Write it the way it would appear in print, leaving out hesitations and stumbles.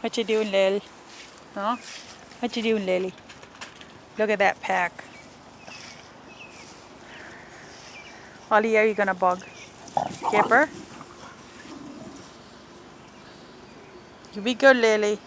What you doing, Lil? Huh? What you doing, Lily? Look at that pack. Ollie, are you gonna bug? Kipper? You be good, Lily.